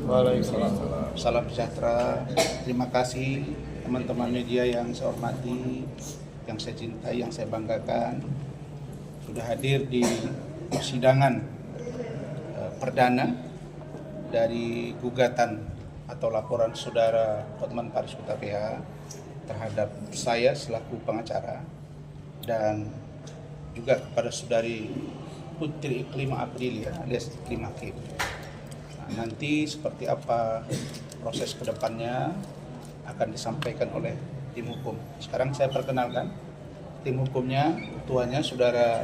Waalaikumsalam. Salam sejahtera. Terima kasih teman-teman media yang saya hormati, yang saya cintai, yang saya banggakan, sudah hadir di persidangan perdana dari gugatan atau laporan saudara Hotman Paris Hutapea terhadap saya selaku pengacara dan juga kepada saudari Putri Iklima Aprilia alias Iklim Hakim. Nah, nanti seperti apa proses kedepannya akan disampaikan oleh tim hukum. Sekarang saya perkenalkan tim hukumnya, ketuanya saudara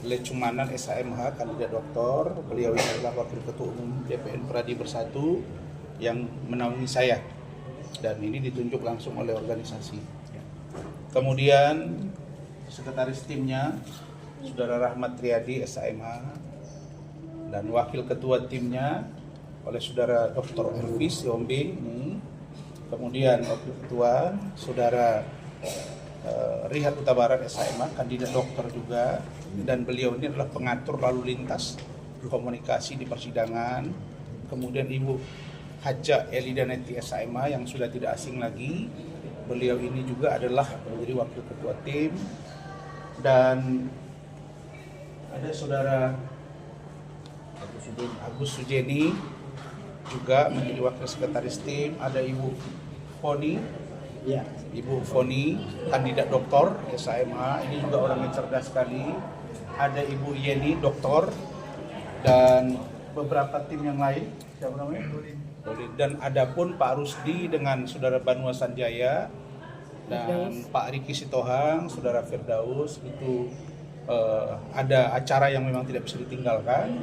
Lecumanan SHMH, kandidat doktor. Beliau ini adalah wakil ketua umum DPN Pradi Bersatu yang menaungi saya dan ini ditunjuk langsung oleh organisasi. Kemudian sekretaris timnya saudara Rahmat Riyadi SHMH dan wakil ketua timnya oleh saudara Dr. Elvis Yombing. Kemudian wakil ketua saudara Rihat Utabarat SHMH, kandidat dokter juga, dan beliau ini adalah pengatur lalu lintas komunikasi di persidangan. Kemudian Ibu Haja Elidaneti SHMH yang sudah tidak asing lagi, beliau ini juga adalah menjadi wakil ketua tim. Dan ada saudara Agus Sujeni juga menjadi wakil sekretaris tim. Ada Ibu Foni, Ibu Foni, kandidat doktor SHMH, ini juga orang yang cerdas sekali. Ada Ibu Yeni, doktor, dan beberapa tim yang lain. Siapa namanya? Dan ada pun Pak Rusdi dengan saudara Banua Sanjaya dan Pak Riki Sitohang, saudara Firdaus. Itu ada acara yang memang tidak bisa ditinggalkan.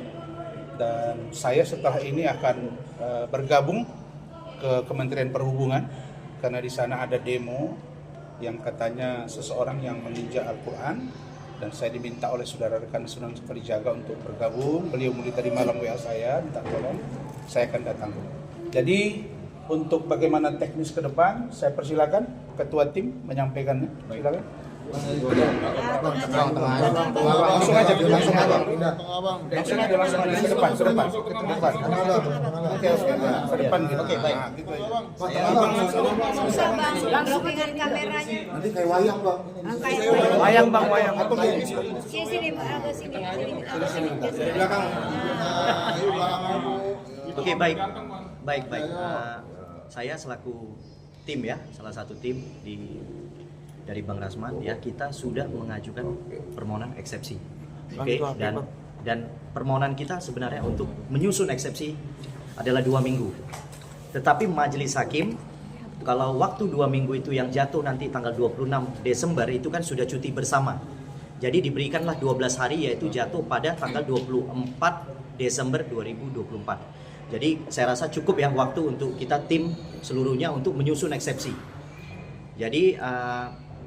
Dan saya setelah ini akan bergabung ke Kementerian Perhubungan karena di sana ada demo yang katanya seseorang yang meninjak Al-Quran, dan saya diminta oleh saudara rekan Sunan Kalijaga untuk bergabung. Beliau mulai tadi malam WA saya minta tolong, saya akan datang. Jadi untuk bagaimana teknis ke depan, saya persilakan ketua tim menyampaikannya. Silakan. Langsung aja ke depan. Oke, baik. Susah bang, langsung dengan kameranya. Nanti kayak wayang bang. Wayang bang. Sini, agak sini. Belakang. Oke, baik. Saya selaku tim ya, salah satu tim dari Bang Rasman ya, kita sudah mengajukan permohonan eksepsi. Oke, dan permohonan kita sebenarnya untuk menyusun eksepsi adalah 2 minggu. Tetapi majelis hakim kalau waktu 2 minggu itu yang jatuh nanti tanggal 26 Desember itu kan sudah cuti bersama. Jadi diberikanlah 12 hari, yaitu jatuh pada tanggal 24 Desember 2024. Jadi saya rasa cukup ya waktu untuk kita tim seluruhnya untuk menyusun eksepsi. Jadi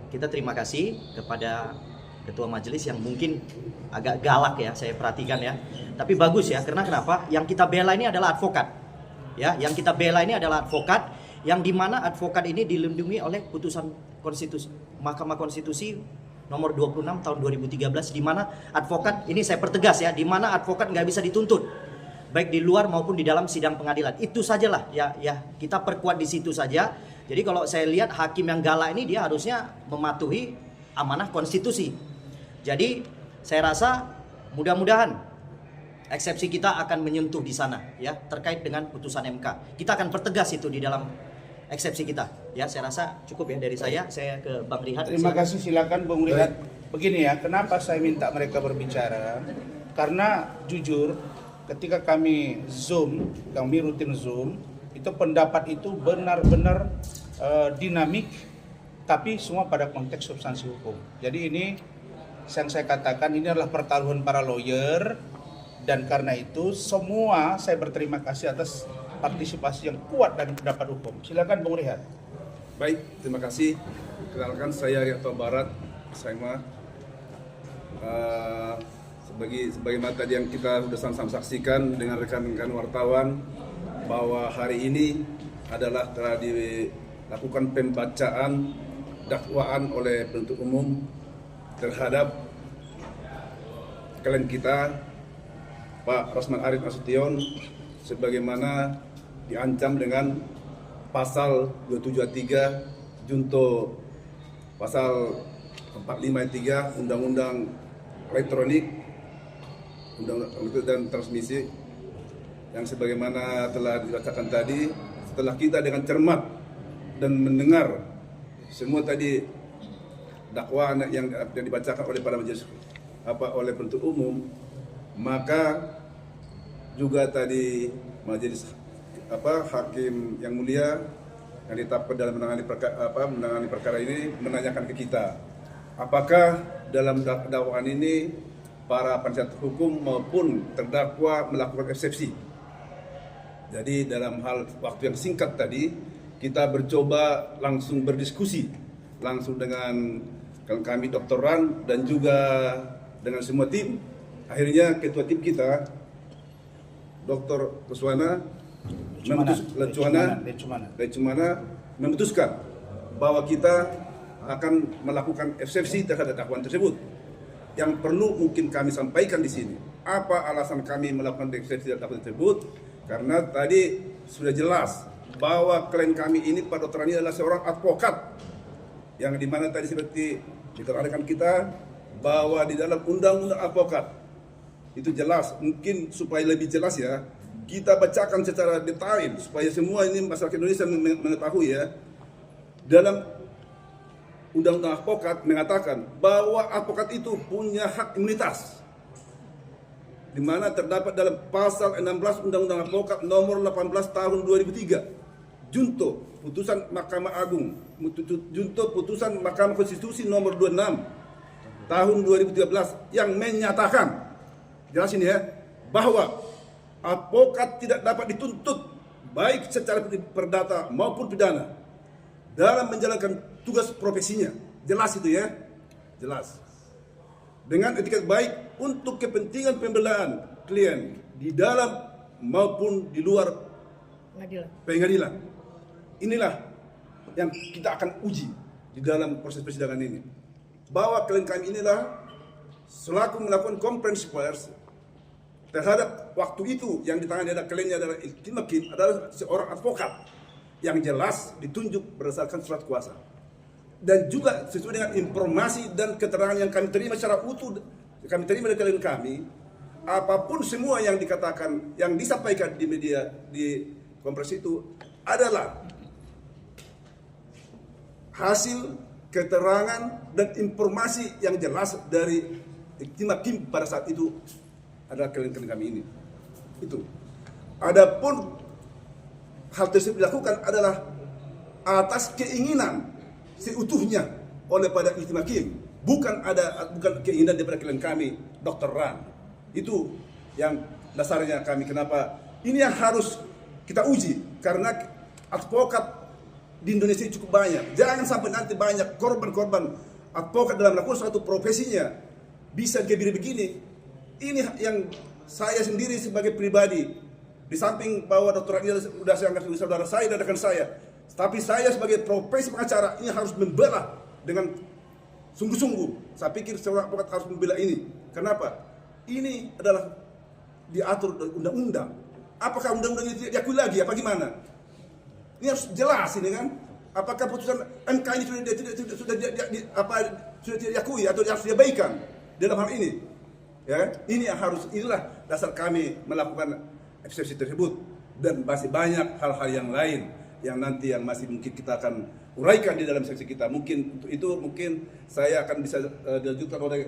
kita terima kasih kepada ketua majelis yang mungkin agak galak ya, saya perhatikan ya. Tapi bagus ya, karena kenapa? Yang kita bela ini adalah advokat. Ya, yang kita bela ini adalah advokat, yang dimana advokat ini dilindungi oleh putusan konstitusi Mahkamah Konstitusi nomor 26 tahun 2013, di mana advokat ini, saya pertegas ya, di mana advokat nggak bisa dituntut baik di luar maupun di dalam sidang pengadilan. Itu sajalah ya, kita perkuat di situ saja. Jadi kalau saya lihat hakim yang galak ini, dia harusnya mematuhi amanah konstitusi. Jadi saya rasa mudah-mudahan eksepsi kita akan menyentuh di sana ya, terkait dengan putusan MK. Kita akan pertegas itu di dalam eksepsi kita. Ya, saya rasa cukup ya dari saya. Saya ke Bang Rihat. Terima kasih, silakan Bung Rihat. Begini ya, kenapa saya minta mereka berbicara? Karena jujur ketika kami rutin Zoom, itu pendapat itu benar-benar dinamik, tapi semua pada konteks substansi hukum. Jadi ini yang saya katakan, ini adalah pertaruhan para lawyer, dan karena itu semua saya berterima kasih atas partisipasi yang kuat dan pendapat hukum. Silakan Bung Rihat. Baik, terima kasih. Kenalkan, saya Rihat Barat, saya sebagaimana tadi yang kita sudah sama-sama saksikan dengan rekan-rekan wartawan, bahwa hari ini adalah telah dilakukan pembacaan dakwaan oleh penuntut umum terhadap klien kita Pak Rasman Arief Nasution sebagaimana diancam dengan pasal 2723 junto pasal 453 Undang-Undang Elektronik Undang-Undang dan Transmisi yang sebagaimana telah dibacakan tadi. Setelah kita dengan cermat dan mendengar semua tadi dakwaan yang dibacakan oleh para majelis oleh penuntut umum, maka juga tadi majelis hakim yang mulia yang ditetapkan dalam menangani perkara ini menanyakan ke kita, apakah dalam dakwaan ini para penasihat hukum maupun terdakwa melakukan eksepsi. Jadi dalam hal waktu yang singkat tadi, kita mencoba langsung berdiskusi langsung dengan kami Dr. Ran dan juga dengan semua tim. Akhirnya ketua tim kita Dr. Kuswana Lecumana memutuskan bahwa kita akan melakukan eksepsi terhadap dakwaan tersebut. Yang perlu mungkin kami sampaikan di sini, apa alasan kami melakukan eksepsi terhadap dakwaan tersebut? Karena tadi sudah jelas bahwa klien kami ini, Pak Dr. Rani adalah seorang advokat, yang dimana tadi seperti diterangkan kita bahwa di dalam undang-undang advokat itu jelas, mungkin supaya lebih jelas ya, kita bacakan secara detail supaya semua ini masyarakat Indonesia mengetahui ya. Dalam undang-undang advokat mengatakan bahwa advokat itu punya hak imunitas, di mana terdapat dalam pasal 16 Undang-Undang Advokat nomor 18 tahun 2003, junto putusan Mahkamah Agung, junto putusan Mahkamah Konstitusi nomor 26 tahun 2013 yang menyatakan, jelas ini ya, bahwa advokat tidak dapat dituntut baik secara perdata maupun pidana dalam menjalankan tugas profesinya. Jelas itu ya, jelas. Dengan etikat baik untuk kepentingan pembelaan klien di dalam maupun di luar pengadilan. Inilah yang kita akan uji di dalam proses persidangan ini. Bahwa klien kami inilah selaku melakukan komprehensi pers terhadap waktu itu yang ditangani adalah kliennya adalah Iltimakin, adalah seorang advokat yang jelas ditunjuk berdasarkan surat kuasa. Dan juga sesuai dengan informasi dan keterangan yang kami terima secara utuh, kami terima dari klien kami, apapun semua yang dikatakan, yang disampaikan di media, di konferensi itu adalah hasil keterangan dan informasi yang jelas dari Iltimakin pada saat itu adalah klien kami ini. Itu. Adapun hal tersebut dilakukan adalah atas keinginan seutuhnya oleh pada Iltimakin, bukan keinginan daripada klien kami Dr. Ran. Itu yang dasarnya kami kenapa ini yang harus kita uji, karena advokat di Indonesia cukup banyak. Jangan sampai nanti banyak korban-korban advokat dalam melakukan suatu profesinya bisa begini. Ini yang saya sendiri sebagai pribadi, di samping bahwa Dr. Ran sudah saya anggap saudara saya dan rekan saya, tapi saya sebagai profesi pengacara ini harus membela dengan sungguh-sungguh. Saya pikir seorang advokat harus membela ini. Kenapa? Ini adalah diatur oleh undang-undang. Apakah undang-undang ini tidak diakui lagi? Apa gimana? Ini harus jelas ini kan. Apakah putusan MK ini sudah tidak diakui atau harus diabaikan dalam hal ini? Ya, ini yang harus, inilah dasar kami melakukan eksepsi tersebut, dan masih banyak hal-hal yang lain yang nanti yang masih mungkin kita akan uraikan di dalam seksi kita. Mungkin untuk itu mungkin saya akan bisa dilanjutkan oleh